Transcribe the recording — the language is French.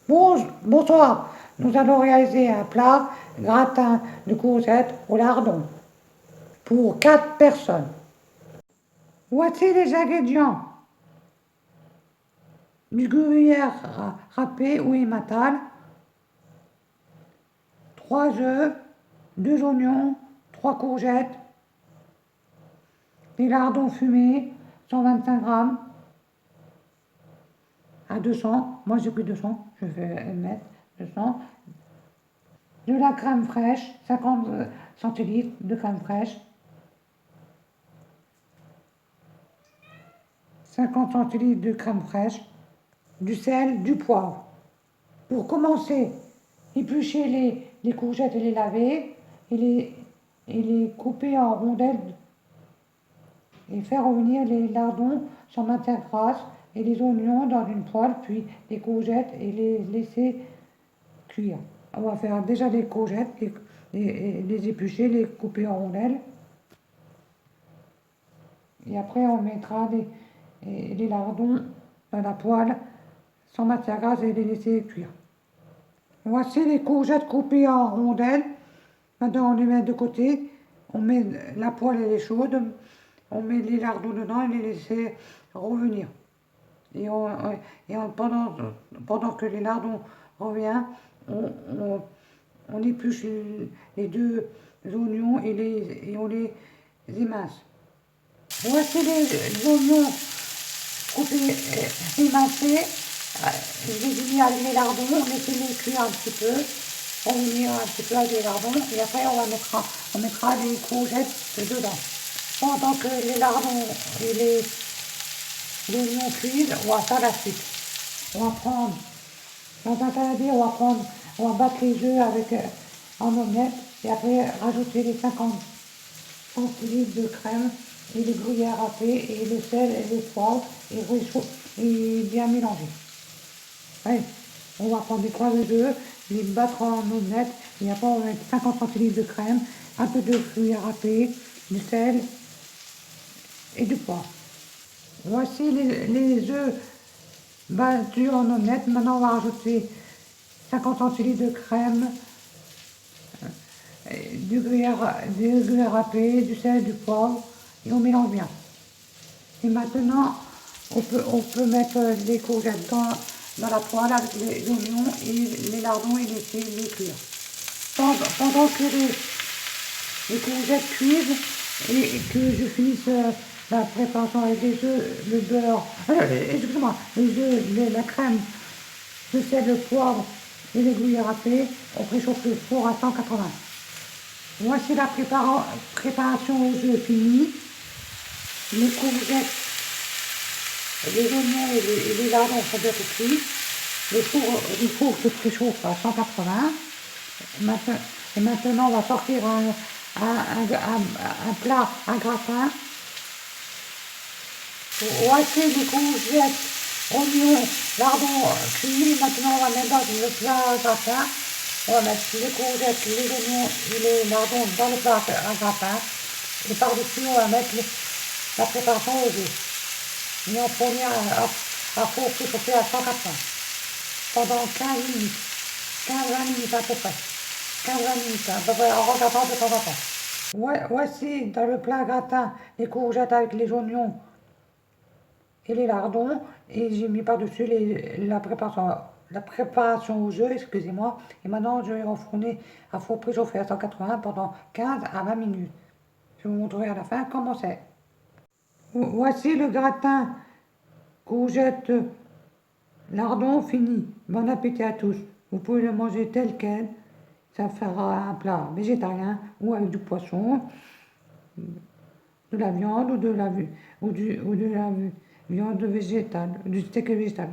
Bonsoir, nous allons réaliser un plat gratin de courgettes au lardon pour 4 personnes. Voici les ingrédients. Du gruyère râpé ou émental, 3 œufs, 2 oignons, 3 courgettes, des lardons fumés, 125 grammes à 200. Moi j'ai pris 200, je vais mettre 200. De la crème fraîche, 50 centilitres de crème fraîche, 50 centilitres de crème fraîche, du sel, du poivre. Pour commencer, éplucher les courgettes et les laver et les couper en rondelles et faire revenir les lardons sans matière grasse et les oignons dans une poêle, puis les courgettes et les laisser cuire. On va faire déjà les courgettes et les éplucher, les couper en rondelles. Et après, on mettra les lardons dans la poêle sans matière grasse et les laisser cuire. Voici les courgettes coupées en rondelles. Maintenant, on les met de côté. On met la poêle, elle est chaude. On met les lardons dedans et les laisser revenir. Pendant que les lardons reviennent, on épluche les 2 oignons et on les émince. Voici les oignons coupés, émincés. Je les ai mis avec les lardons, laissez-les cuire un petit peu, revenir un petit peu avec les lardons, et après on mettra les courgettes dedans. Pendant que les lardons et les oignons cuisent, on va faire la suite. On va prendre, dans un saladier, on va battre les œufs en omelette, et après rajouter les 50 centilitres de crème, et le gruyère râpé, et le sel et le poivre, et bien mélanger. Allez, on va prendre les 3 œufs, les battre en omelette, et après on va mettre 50 centilitres de crème, un peu de gruyère râpé, du sel et du poivre. Voici les œufs battus en omelette. Maintenant on va rajouter 50 centilitres de crème, du gruyère râpé, du sel, du poivre, et on mélange bien. Et maintenant, on peut mettre les courgettes dans la poêle avec les oignons et les lardons et laisser les cuire. Pendant que les courgettes cuisent et que je finisse la préparation avec les œufs, le beurre, excusez-moi, les œufs, la crème, le sel, le poivre et les gruyères râpées, on préchauffe le four à 180. Voici la préparation aux œufs finie. Les courgettes, les oignons et les lardons sont bien cuits. Le four se préchauffe à 180. Et maintenant, on va sortir un plat, un gratin. Voici les courgettes, oignons, lardons cuits. Maintenant, on va mettre dans le plat à gratin. On va mettre les courgettes, les oignons et les lardons dans le plat à gratin. Et par-dessus, on va mettre la préparation aux œufs. Et on fournit à four préchauffé à 180 pendant 15 minutes. 15-20 minutes à peu près. 15-20 minutes, à peu près, en regardant de temps en temps. Voici dans le plat gratin les courgettes avec les oignons et les lardons. Et j'ai mis par-dessus la préparation aux œufs, excusez-moi. Et maintenant, je vais enfourner à four préchauffé à 180 pendant 15 à 20 minutes. Je vais vous montrer à la fin comment c'est. Voici le gratin courgette lardon fini. Bon appétit à tous. Vous pouvez le manger tel quel. Ça fera un plat végétarien ou avec du poisson, de la viande ou de la viande végétale, du steak végétal.